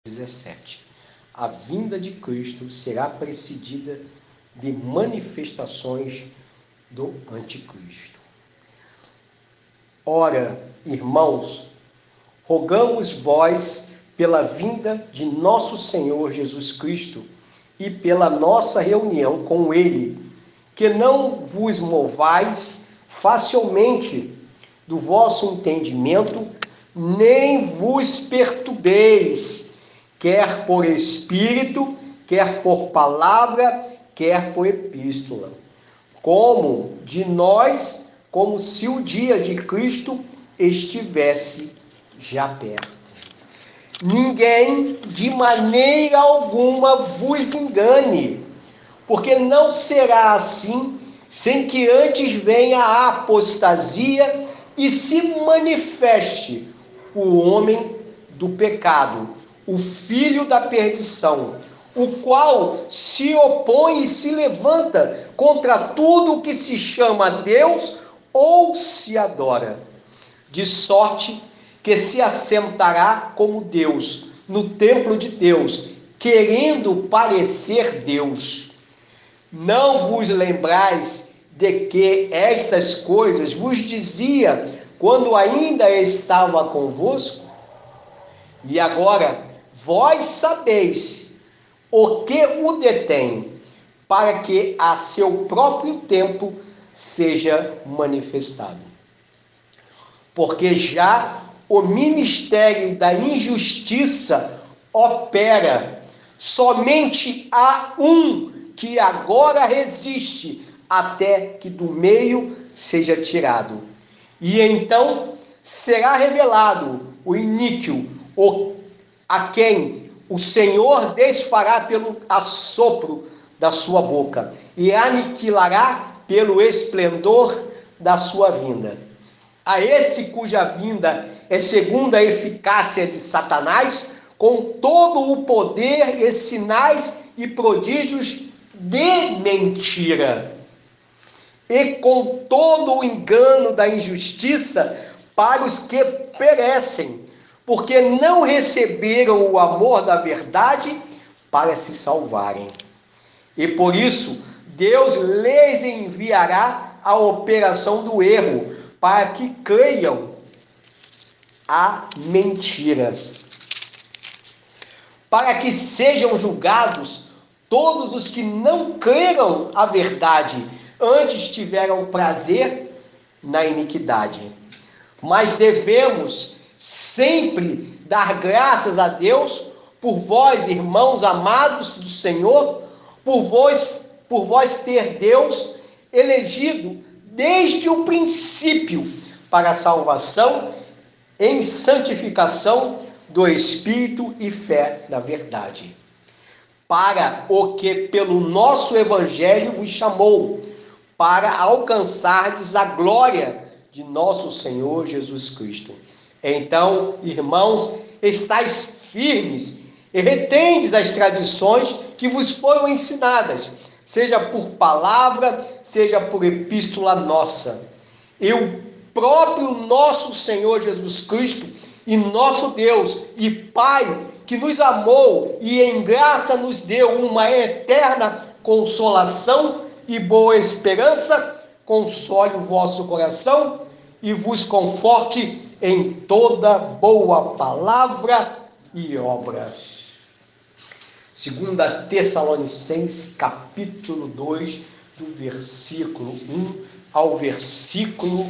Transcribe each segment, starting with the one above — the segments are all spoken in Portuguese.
17. A vinda de Cristo será precedida de manifestações do anticristo. Ora, irmãos, rogamos vós pela vinda de nosso Senhor Jesus Cristo e pela nossa reunião com Ele, que não vos movais facilmente do vosso entendimento, nem vos perturbeis, quer por espírito, quer por palavra, quer por epístola, como de nós, como se o dia de Cristo estivesse já perto. Ninguém de maneira alguma vos engane, porque não será assim sem que antes venha a apostasia e se manifeste o homem do pecado, o filho da perdição, o qual se opõe e se levanta contra tudo o que se chama Deus ou se adora, de sorte que se assentará como Deus no templo de Deus, querendo parecer Deus. Não vos lembrais de que estas coisas vos dizia quando ainda estava convosco? E agora vós sabeis o que o detém, para que a seu próprio tempo seja manifestado. Porque já o ministério da injustiça opera, somente há um que agora resiste, até que do meio seja tirado. E então será revelado o iníquo, a quem o Senhor desfará pelo assopro da sua boca e aniquilará pelo esplendor da sua vinda. A esse cuja vinda é segundo a eficácia de Satanás, com todo o poder e sinais e prodígios de mentira, e com todo o engano da injustiça para os que perecem, porque não receberam o amor da verdade para se salvarem. E por isso, Deus lhes enviará a operação do erro, para que creiam a mentira, para que sejam julgados todos os que não creram a verdade, antes tiveram prazer na iniquidade. Mas devemos sempre dar graças a Deus por vós, irmãos amados do Senhor, por vós ter Deus elegido desde o princípio para a salvação em santificação do Espírito e fé na verdade, para o que pelo nosso Evangelho vos chamou, para alcançardes a glória de nosso Senhor Jesus Cristo. Então, irmãos, estais firmes e retendes as tradições que vos foram ensinadas, seja por palavra, seja por epístola nossa. E o próprio nosso Senhor Jesus Cristo e nosso Deus e Pai, que nos amou e em graça nos deu uma eterna consolação e boa esperança, console o vosso coração e vos conforte em toda boa palavra e obra. 2 Tessalonicenses, capítulo 2, do versículo 1 ao versículo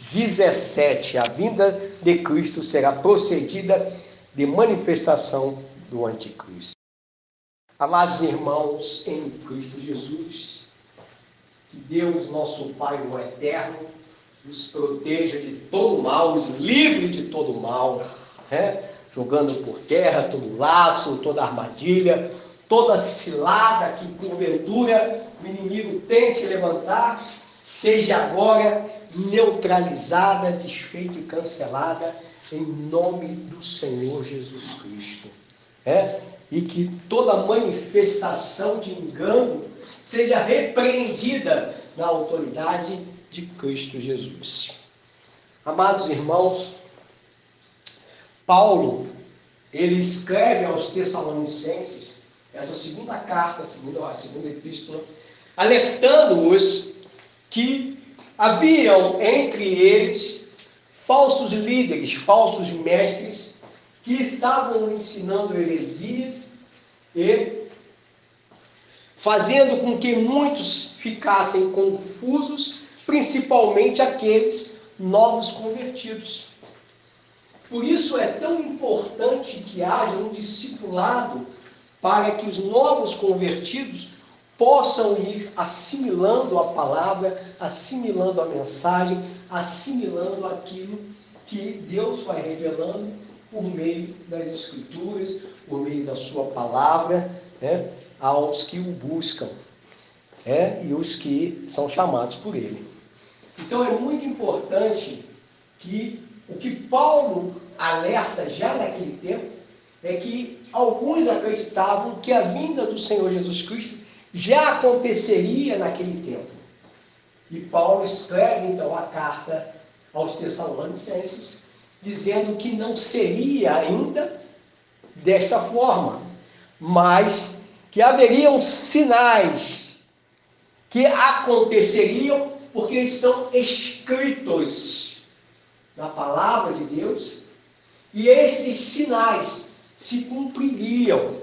17. A vinda de Cristo será procedida de manifestação do anticristo. Amados irmãos em Cristo Jesus, que Deus, nosso Pai, o Eterno, nos proteja de todo mal, nos livre de todo mal, jogando por terra todo laço, toda armadilha, toda cilada que porventura o inimigo tente levantar, seja agora neutralizada, desfeita e cancelada em nome do Senhor Jesus Cristo. E que toda manifestação de engano seja repreendida na autoridade de Cristo Jesus. Amados irmãos, Paulo, ele escreve aos Tessalonicenses, essa segunda carta, a segunda epístola, alertando-os que haviam entre eles falsos líderes, falsos mestres, que estavam ensinando heresias e fazendo com que muitos ficassem confusos, principalmente aqueles novos convertidos. Por isso é tão importante que haja um discipulado para que os novos convertidos possam ir assimilando a palavra, assimilando a mensagem, assimilando aquilo que Deus vai revelando por meio das Escrituras, por meio da sua palavra, aos que o buscam, e os que são chamados por ele. Então é muito importante que o que Paulo alerta já naquele tempo é que alguns acreditavam que a vinda do Senhor Jesus Cristo já aconteceria naquele tempo. E Paulo escreve então a carta aos Tessalonicenses, dizendo que não seria ainda desta forma, mas que haveriam sinais que aconteceriam porque estão escritos na palavra de Deus, e esses sinais se cumpririam.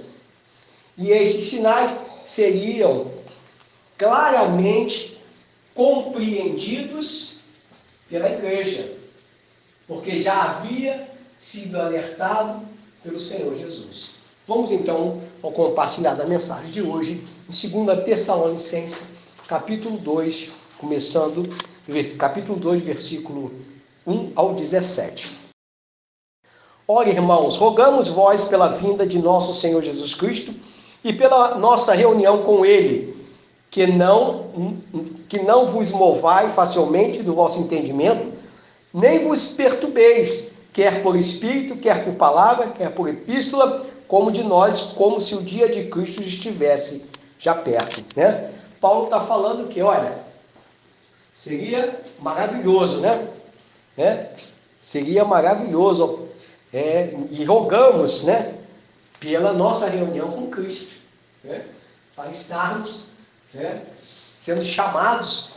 E esses sinais seriam claramente compreendidos pela igreja, porque já havia sido alertado pelo Senhor Jesus. Vamos então ao compartilhar da mensagem de hoje, em 2 Tessalonicenses, capítulo 2, começando, capítulo 2, versículo 1 ao 17. Ora, irmãos, rogamos vós pela vinda de nosso Senhor Jesus Cristo e pela nossa reunião com Ele, que não vos movai facilmente do vosso entendimento, nem vos perturbeis, quer por espírito, quer por palavra, quer por epístola, como de nós, como se o dia de Cristo estivesse já perto. Paulo está falando que, olha, seria maravilhoso, seria maravilhoso, e rogamos, pela nossa reunião com Cristo, para estarmos, sendo chamados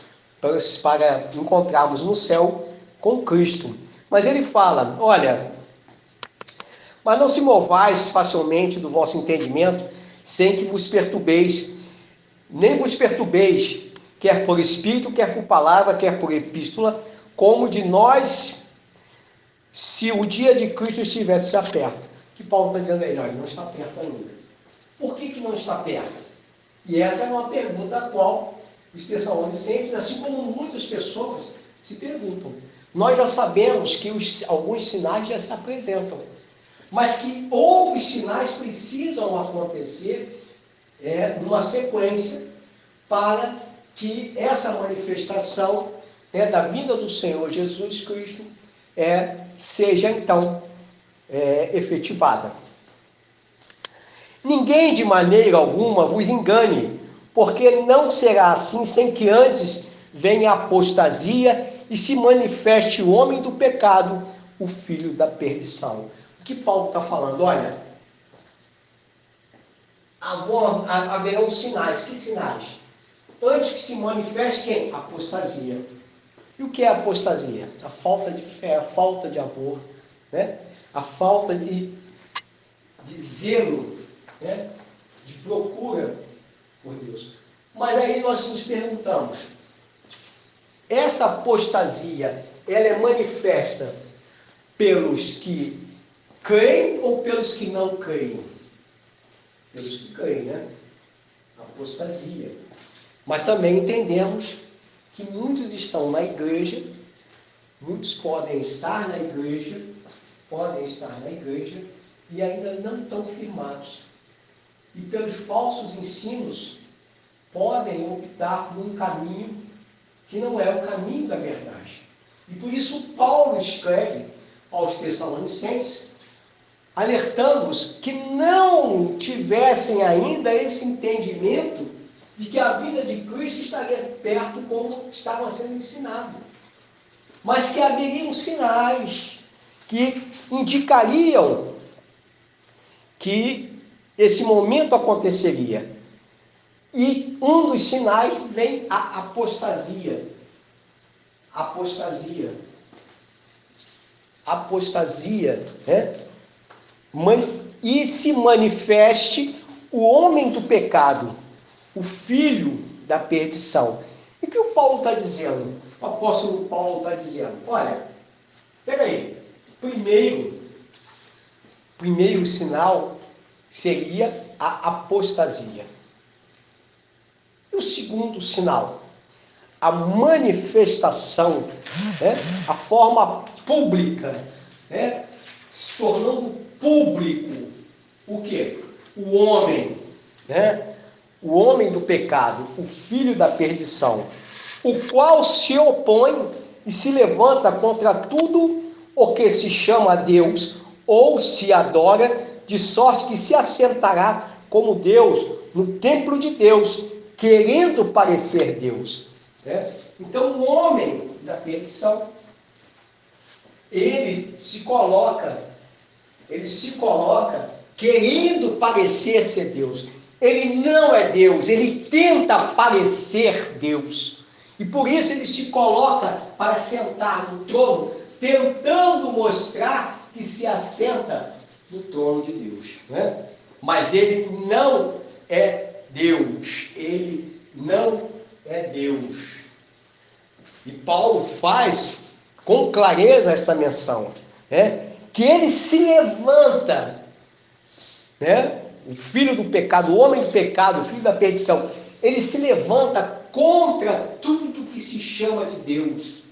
para encontrarmos no céu com Cristo. Mas ele fala, olha, mas não se movais facilmente do vosso entendimento, sem que vos perturbeis, nem vos perturbeis, quer por espírito, quer por palavra, quer por epístola, como de nós, se o dia de Cristo estivesse já perto. Que Paulo está dizendo aí, olha, não está perto ainda. Por que não está perto? E essa é uma pergunta a qual os Tessalonicenses, assim como muitas pessoas, se perguntam. Nós já sabemos que alguns sinais já se apresentam, mas que outros sinais precisam acontecer numa sequência para que essa manifestação da vinda do Senhor Jesus Cristo seja então efetivada. Ninguém de maneira alguma vos engane, porque não será assim sem que antes venha a apostasia e se manifeste o homem do pecado, o filho da perdição. O que Paulo está falando? Olha, haverão sinais. Que sinais? Antes que se manifeste quem? Apostasia. E o que é apostasia? A falta de fé, a falta de amor, a falta de zelo, de procura por Deus. Mas aí nós nos perguntamos, essa apostasia, ela é manifesta pelos que creem ou pelos que não creem? Pelos que creem, Apostasia. Mas também entendemos que muitos estão na igreja, muitos podem estar na igreja e ainda não estão firmados. E pelos falsos ensinos, podem optar por um caminho que não é o caminho da verdade. E por isso Paulo escreve aos Tessalonicenses, alertando-os que não tivessem ainda esse entendimento de que a vinda de Cristo estaria perto como estava sendo ensinado. Mas que haveriam sinais que indicariam que esse momento aconteceria. E um dos sinais vem a apostasia. Apostasia, né? E se manifeste o homem do pecado, o filho da perdição. E o que o Paulo está dizendo? O apóstolo Paulo está dizendo, olha, peraí, primeiro sinal seria a apostasia. E o segundo sinal? A manifestação, né? A forma pública, né? Se tornando público o quê? O homem, né? O homem do pecado, o filho da perdição, o qual se opõe e se levanta contra tudo o que se chama a Deus ou se adora, de sorte que se assentará como Deus no templo de Deus, querendo parecer Deus. Né? Então o homem da perdição, ele se coloca querendo parecer ser Deus. Ele não é Deus, ele tenta parecer Deus. E por isso ele se coloca para sentar no trono, tentando mostrar que se assenta no trono de Deus. Né? Mas ele não é Deus. Ele não é Deus. E Paulo faz com clareza essa menção, né? Que ele se levanta, né? O filho do pecado, o homem do pecado, o filho da perdição, ele se levanta contra tudo que se chama de Deus.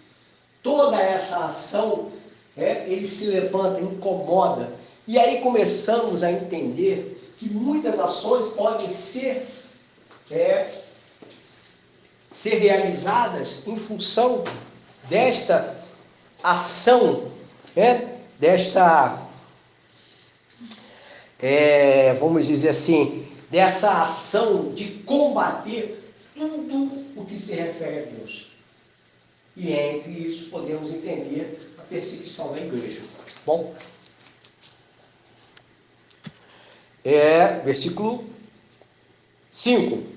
Toda essa ação, ele se levanta, incomoda. E aí começamos a entender que muitas ações podem ser realizadas em função desta ação, vamos dizer assim, dessa ação de combater tudo o que se refere a Deus. E entre isso podemos entender a perseguição da igreja. Bom, versículo 5.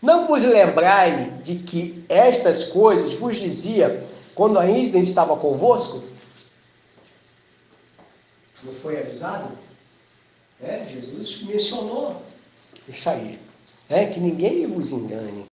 Não vos lembrai de que estas coisas vos dizia quando ainda estava convosco? Não foi avisado? Jesus mencionou isso aí. Que ninguém vos engane.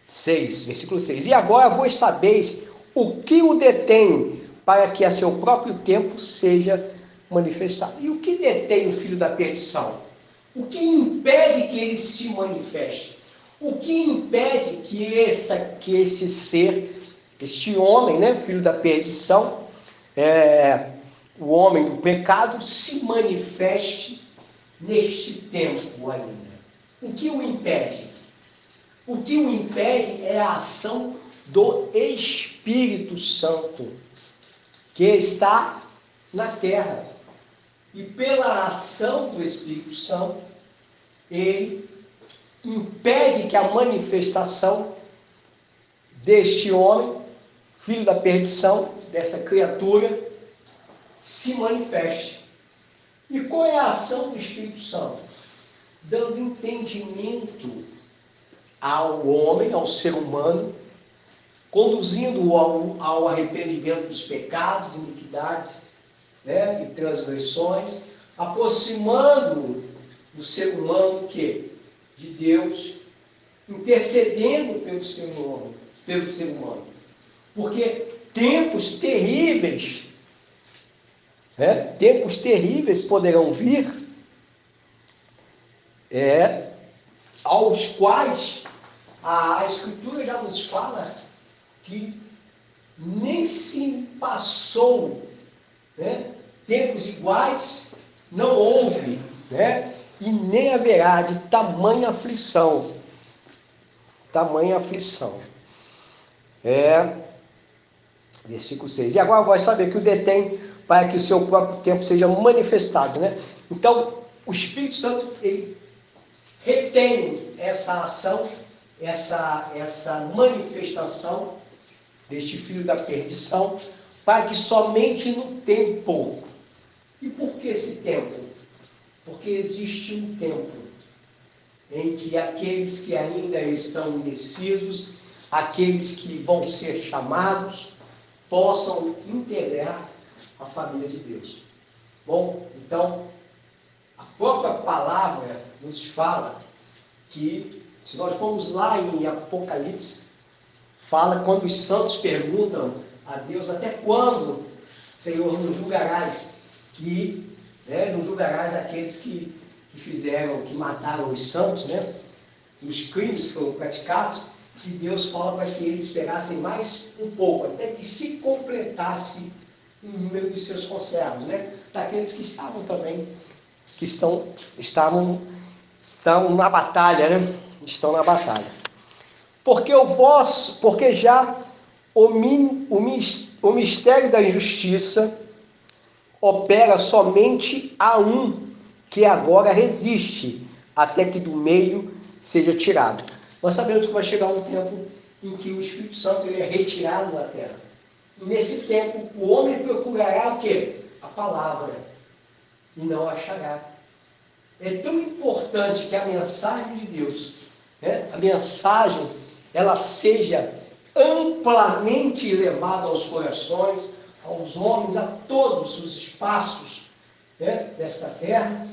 6, versículo 6. E agora vós sabeis o que o detém para que a seu próprio tempo seja manifestado. E o que detém o filho da perdição? O que impede que ele se manifeste? O que impede que este ser, este homem, né, filho da perdição, o homem do pecado, se manifeste neste tempo ainda? O que o impede? O que o impede é a ação do Espírito Santo, que está na terra. E pela ação do Espírito Santo, ele impede que a manifestação deste homem, filho da perdição, dessa criatura, se manifeste. E qual é a ação do Espírito Santo? Dando entendimento ao homem, ao ser humano, conduzindo-o ao arrependimento dos pecados, iniquidades, e transgressões, aproximando o ser humano de Deus, intercedendo pelo ser humano. Porque tempos terríveis poderão vir, aos quais a Escritura já nos fala que nem se passou, tempos iguais não houve, e nem haverá de tamanha aflição. Versículo 6. E agora vós saber que o detém para que o seu próprio tempo seja manifestado, Então, o Espírito Santo, ele retém essa ação, essa manifestação deste filho da perdição, para que somente no tempo E por que esse tempo? Porque existe um tempo em que aqueles que ainda estão indecisos, aqueles que vão ser chamados, possam integrar a família de Deus. Bom, então, a própria palavra nos fala que, se nós formos lá em Apocalipse, fala quando os santos perguntam a Deus: até quando, Senhor, nos julgarás? E nos julgarás aqueles que fizeram, que mataram os santos, os crimes que foram praticados. E Deus fala para que eles esperassem mais um pouco, até que se completasse o número dos seus conservos, daqueles que estavam também, que estavam na batalha, estão na batalha. Porque já o mistério da injustiça opera somente a um que agora resiste, até que do meio seja tirado. Nós sabemos que vai chegar um tempo em que o Espírito Santo ele é retirado da terra. E nesse tempo, o homem procurará o quê? A palavra, e não achará. É tão importante que a mensagem de Deus, a mensagem, ela seja amplamente levada aos corações, aos homens, a todos os espaços desta terra,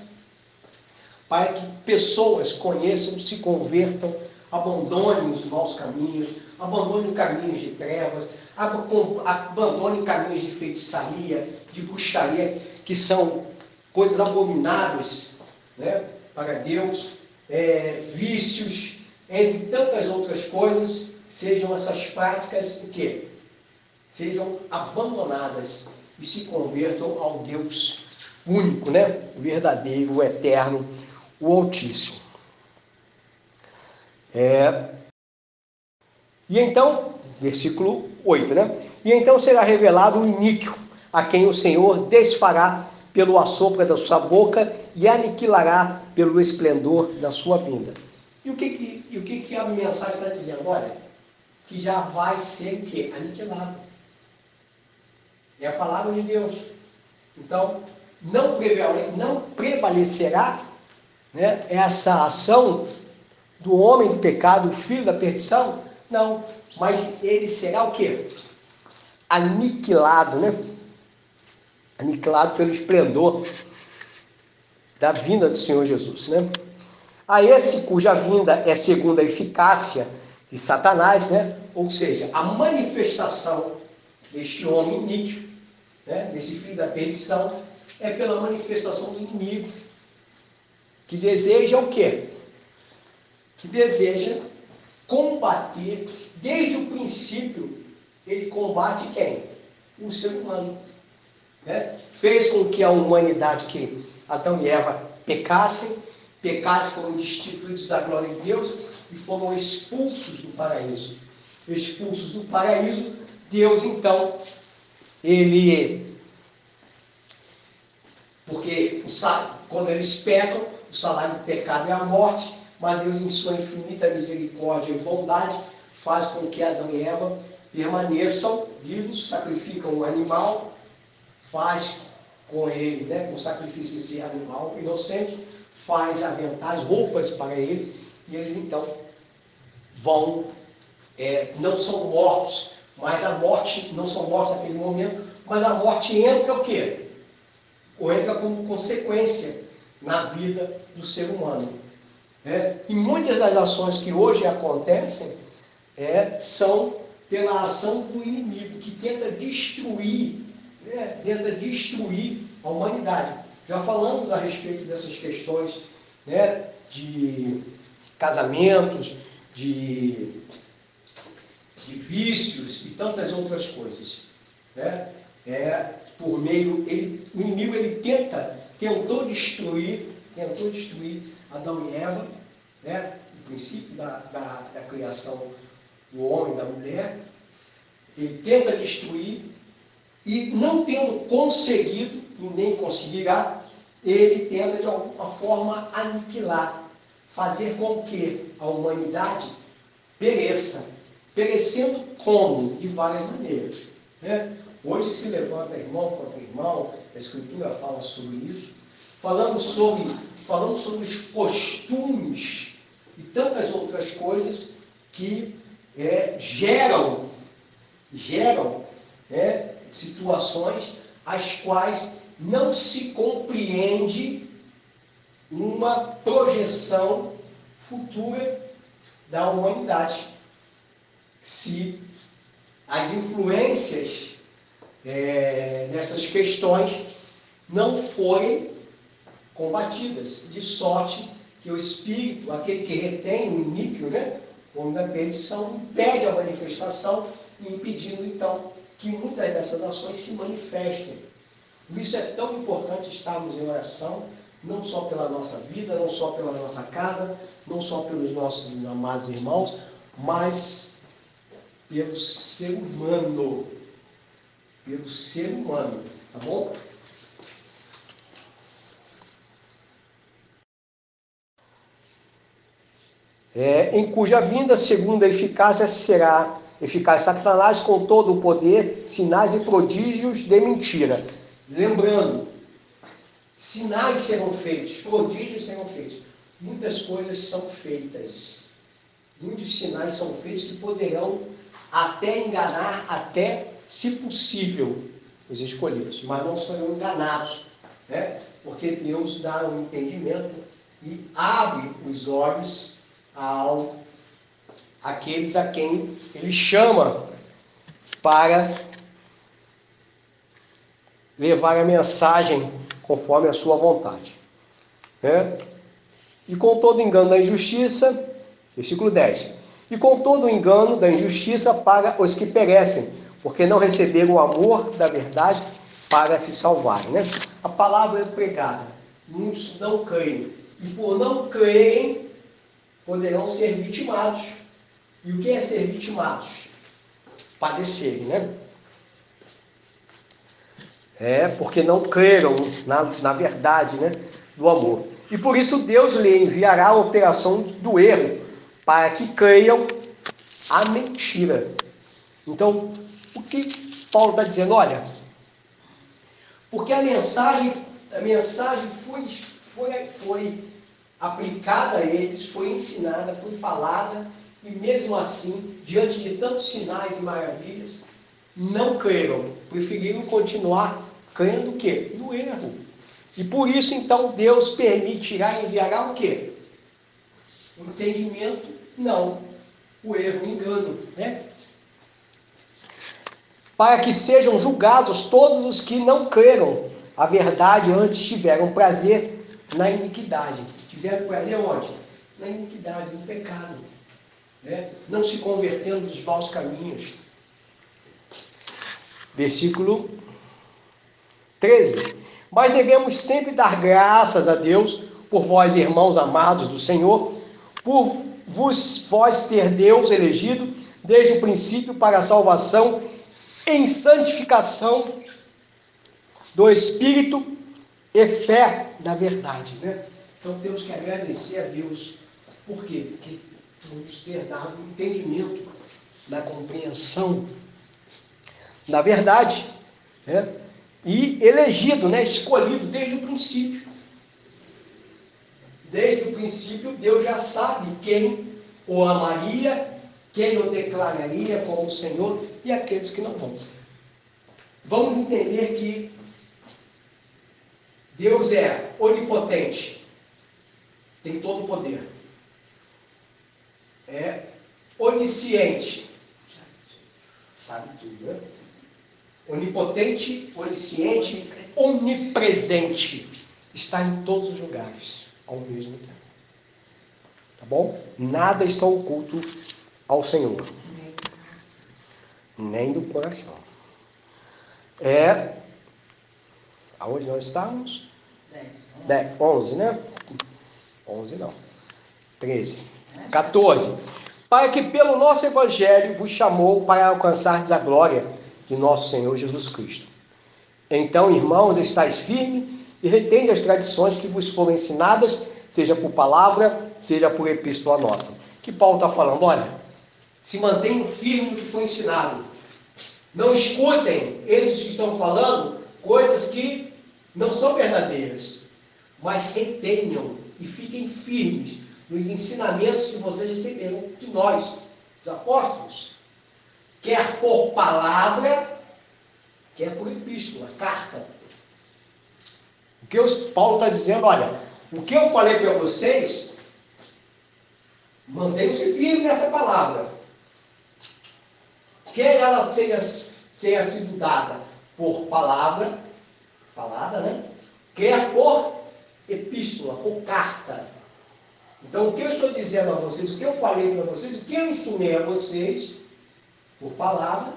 para que pessoas conheçam, se convertam, abandonem os maus caminhos, abandonem caminhos de trevas, abandonem caminhos de feitiçaria, de bruxaria, que são coisas abomináveis para Deus, vícios, entre tantas outras coisas. Sejam essas práticas o quê? Sejam abandonadas e se convertam ao Deus único, o verdadeiro, o eterno, o Altíssimo. E então, versículo 8, E então será revelado o iníquo, a quem o Senhor desfará pelo assopro da sua boca e aniquilará pelo esplendor da sua vinda. E o que a mensagem está dizendo? Olha, que já vai ser o quê? Aniquilado. É a palavra de Deus. Então, não prevalecerá essa ação do homem do pecado, o filho da perdição? Não, mas ele será o quê? Aniquilado, Aniquilado pelo esplendor da vinda do Senhor Jesus, A esse cuja vinda é segundo a eficácia de Satanás, Ou seja, a manifestação deste homem iníquo, desse filho da perdição, é pela manifestação do inimigo, que deseja o quê? Que deseja combater, desde o princípio, ele combate quem? O ser humano. Fez com que a humanidade, que Adão e Eva pecassem, foram destituídos da glória de Deus e foram expulsos do paraíso. Expulsos do paraíso, Deus então, porque quando eles pecam, o salário do pecado é a morte, mas Deus, em sua infinita misericórdia e bondade, faz com que Adão e Eva permaneçam vivos, sacrificam um animal, faz com ele, com o sacrifício desse animal inocente, faz aventais, roupas para eles, e eles então vão, não são mortos, mas a morte, não são mortos naquele momento, mas a morte entra o quê? Ou entra como consequência na vida do ser humano. E muitas das ações que hoje acontecem são pela ação do inimigo, que tenta destruir a humanidade. Já falamos a respeito dessas questões de casamentos, de vícios e tantas outras coisas. O inimigo tentou destruir Adão e Eva, o princípio da criação do homem e da mulher. Ele tenta destruir, e não tendo conseguido, e nem conseguirá, ele tenta de alguma forma aniquilar, fazer com que a humanidade pereça. Perecendo como? De várias maneiras. Hoje se levanta irmão contra irmão, a Escritura fala sobre isso. Falamos sobre os costumes e tantas outras coisas que geram situações as quais não se compreende uma projeção futura da humanidade. Se as influências nessas questões não forem combatidas, de sorte que o espírito, aquele que retém o níquel, o homem da perdição, impede a manifestação, impedindo então que muitas dessas ações se manifestem. Por isso é tão importante estarmos em oração, não só pela nossa vida, não só pela nossa casa, não só pelos nossos amados irmãos, mas pelo ser humano. Pelo ser humano, tá bom? Em cuja vinda, segundo a eficácia, será eficaz Satanás com todo o poder, sinais e prodígios de mentira. Lembrando, sinais serão feitos, prodígios serão feitos. Muitas coisas são feitas. Muitos sinais são feitos que poderão até enganar, até, se possível, os escolhidos. Mas não serão enganados, porque Deus dá um entendimento e abre os olhos àqueles a quem Ele chama para levar a mensagem conforme a sua vontade. E com todo engano da injustiça, versículo 10, e com todo o engano da injustiça para os que perecem, porque não receberam o amor da verdade para se salvarem. A palavra é pregada, muitos não creem, e por não crerem, poderão ser vitimados. E o que é ser vitimados? Padecerem, porque não creram na verdade, do amor. E por isso Deus lhe enviará a operação do erro, para que creiam a mentira. Então, o que Paulo está dizendo? Olha, porque a mensagem foi aplicada a eles, foi ensinada, foi falada, e mesmo assim, diante de tantos sinais e maravilhas, não creram, preferiram continuar crendo o quê? No erro. E por isso, então, Deus permitirá, enviará o quê? O entendimento, não. O erro, o engano, Para que sejam julgados todos os que não creram a verdade, antes tiveram prazer na iniquidade. Tiveram prazer onde? Na iniquidade, no pecado. Não se convertendo dos maus caminhos. Versículo 13. Mas devemos sempre dar graças a Deus por vós, irmãos amados do Senhor, por vós ter Deus elegido desde o princípio para a salvação em santificação do Espírito e fé na verdade. Então temos que agradecer a Deus. Por quê? Porque nos ter dado um entendimento na compreensão da verdade, e elegido, escolhido desde o princípio. Desde o princípio, Deus já sabe quem o amaria, quem o declararia como o Senhor e aqueles que não vão. Vamos entender que Deus é onipotente, tem todo o poder. É onisciente, sabe tudo, Onipotente, onisciente, onipresente. Está em todos os lugares ao mesmo tempo. Tá bom? Nada está oculto ao Senhor. Nem do coração. Aonde nós estamos? 11, 11 não. 13. 14. Para que pelo nosso Evangelho vos chamou para alcançardes a glória de nosso Senhor Jesus Cristo. Então, irmãos, estáis firmes e retende as tradições que vos foram ensinadas, seja por palavra, seja por epístola nossa. Que Paulo está falando, olha, se mantenham firmes no que foi ensinado. Não escutem esses que estão falando coisas que não são verdadeiras, mas retenham e fiquem firmes nos ensinamentos que vocês receberam de nós, os apóstolos. Quer por palavra, quer por epístola, carta. O que Paulo está dizendo, olha, o que eu falei para vocês, mantenham-se firmes nessa palavra. Quer ela tenha sido dada por palavra, falada, né? Quer por epístola, por carta. Então, o que eu estou dizendo a vocês, o que eu falei para vocês, o que eu ensinei a vocês, por palavra,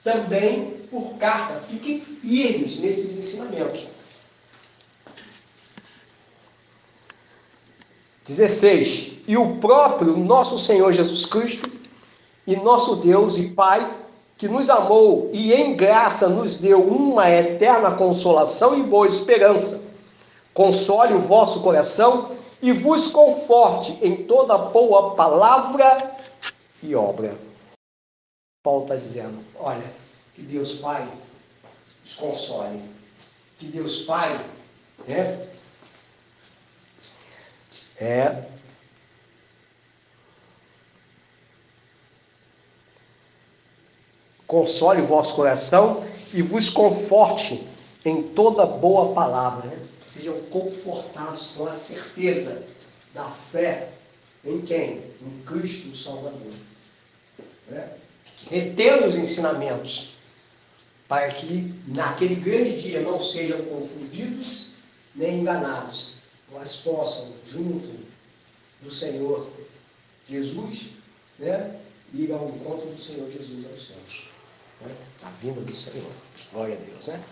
também por carta. Fiquem firmes nesses ensinamentos. 16. E o próprio nosso Senhor Jesus Cristo, e nosso Deus e Pai, que nos amou e em graça nos deu uma eterna consolação e boa esperança, console o vosso coração e vos conforte em toda boa palavra e obra. Paulo está dizendo, olha, que Deus Pai nos console, que Deus Pai, console o vosso coração e vos conforte em toda boa palavra. Sejam confortados com a certeza da fé em quem? Em Cristo o Salvador. Retendo os ensinamentos, para que naquele grande dia não sejam confundidos nem enganados, mas possam, junto do Senhor Jesus, ir ao encontro do Senhor Jesus aos céus. A vinda do Senhor. Glória a Deus, né?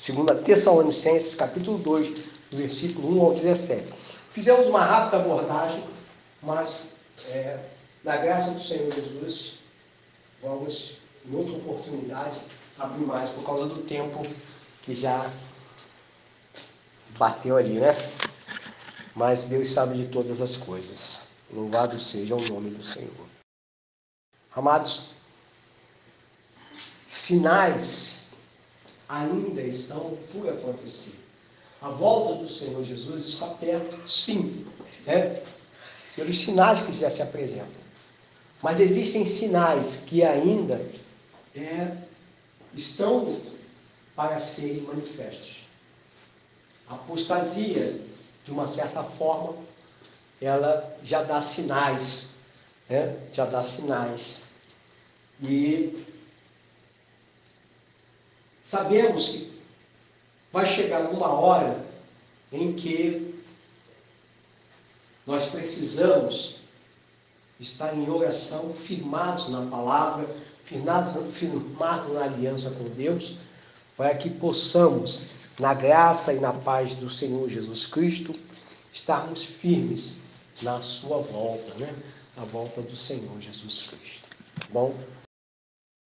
2 Tessalonicenses, capítulo 2, versículo 1 ao 17. Fizemos uma rápida abordagem, mas na graça do Senhor Jesus, vamos, em outra oportunidade, abrir mais por causa do tempo que já bateu ali, né? Mas Deus sabe de todas as coisas. Louvado seja o nome do Senhor. Amados, sinais ainda estão por acontecer. A volta do Senhor Jesus está perto, sim, pelos sinais que já se apresentam. Mas existem sinais que ainda estão para serem manifestos. A apostasia, de uma certa forma, ela já dá sinais, já dá sinais. E sabemos que vai chegar uma hora em que nós precisamos estar em oração, firmados na palavra, firmados na aliança com Deus, para que possamos, na graça e na paz do Senhor Jesus Cristo, estarmos firmes na sua volta, a volta do Senhor Jesus Cristo. Bom?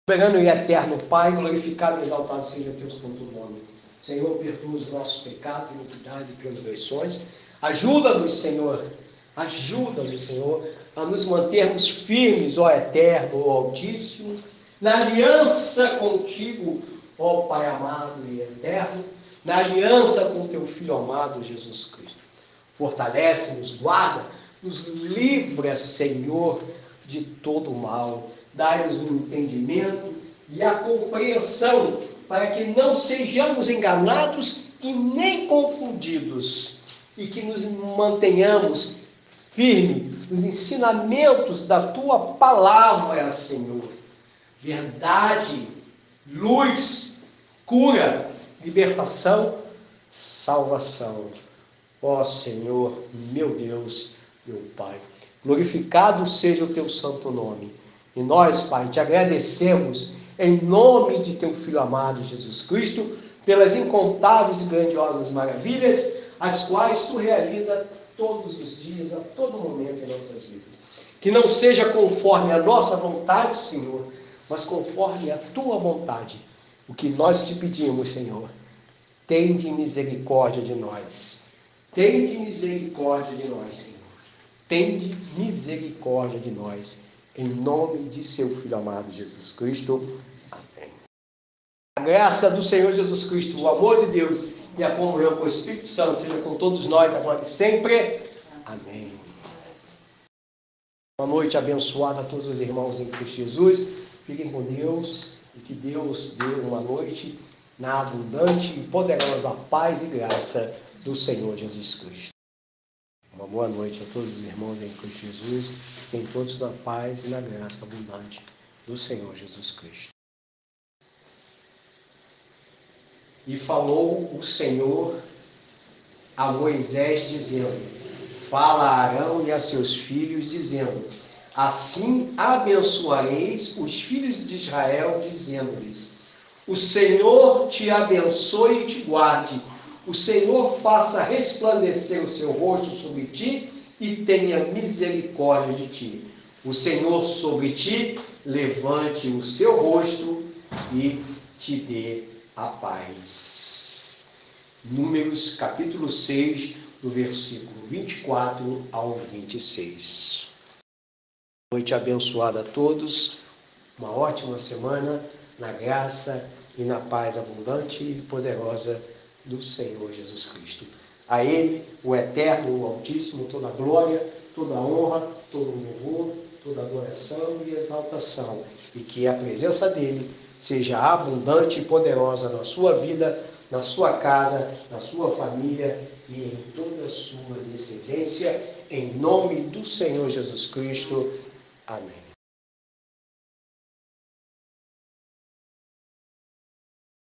Soberano e eterno Pai, glorificado e exaltado seja o teu santo nome. Senhor, perdoa os nossos pecados, iniquidades e transgressões. Ajuda-nos, Senhor, a nos mantermos firmes, ó Eterno, ó Altíssimo, na aliança contigo, ó Pai amado e eterno, na aliança com teu Filho amado, Jesus Cristo. Fortalece-nos, guarda, nos livra, Senhor, de todo o mal. Dai-nos um entendimento e a compreensão, para que não sejamos enganados e nem confundidos, e que nos mantenhamos firmes nos ensinamentos da Tua palavra, Senhor. Verdade, luz, cura, libertação, salvação. Ó Senhor, meu Deus, meu Pai, glorificado seja o Teu santo nome. E nós, Pai, te agradecemos em nome de Teu Filho amado Jesus Cristo, pelas incontáveis e grandiosas maravilhas, as quais Tu realiza todos os dias, a todo momento em nossas vidas. Que não seja conforme a nossa vontade, Senhor, mas conforme a Tua vontade. O que nós te pedimos, Senhor, tende misericórdia de nós. Tende misericórdia de nós, Senhor. Tende misericórdia de nós. Em nome de seu Filho amado Jesus Cristo. A graça do Senhor Jesus Cristo, o amor de Deus e a comunhão com o Espírito Santo seja com todos nós, agora e sempre. Amém. Uma noite abençoada a todos os irmãos em Cristo Jesus. Fiquem com Deus e que Deus dê uma noite na abundante e poderosa paz e graça do Senhor Jesus Cristo. Uma boa noite a todos os irmãos em Cristo Jesus. Fiquem todos na paz e na graça abundante do Senhor Jesus Cristo. E falou o Senhor a Moisés, dizendo: fala a Arão e a seus filhos, dizendo: assim abençoareis os filhos de Israel, dizendo-lhes: o Senhor te abençoe e te guarde. O Senhor faça resplandecer o seu rosto sobre ti e tenha misericórdia de ti. O Senhor sobre ti levante o seu rosto e te dê a paz. Números capítulo 6, do versículo 24 ao 26. Noite abençoada a todos, uma ótima semana na graça e na paz abundante e poderosa do Senhor Jesus Cristo. A Ele, o Eterno, o Altíssimo, toda a glória, toda a honra, todo o louvor, toda a adoração e exaltação, e que a presença dEle seja abundante e poderosa na sua vida, na sua casa, na sua família e em toda a sua descendência, em nome do Senhor Jesus Cristo. Amém.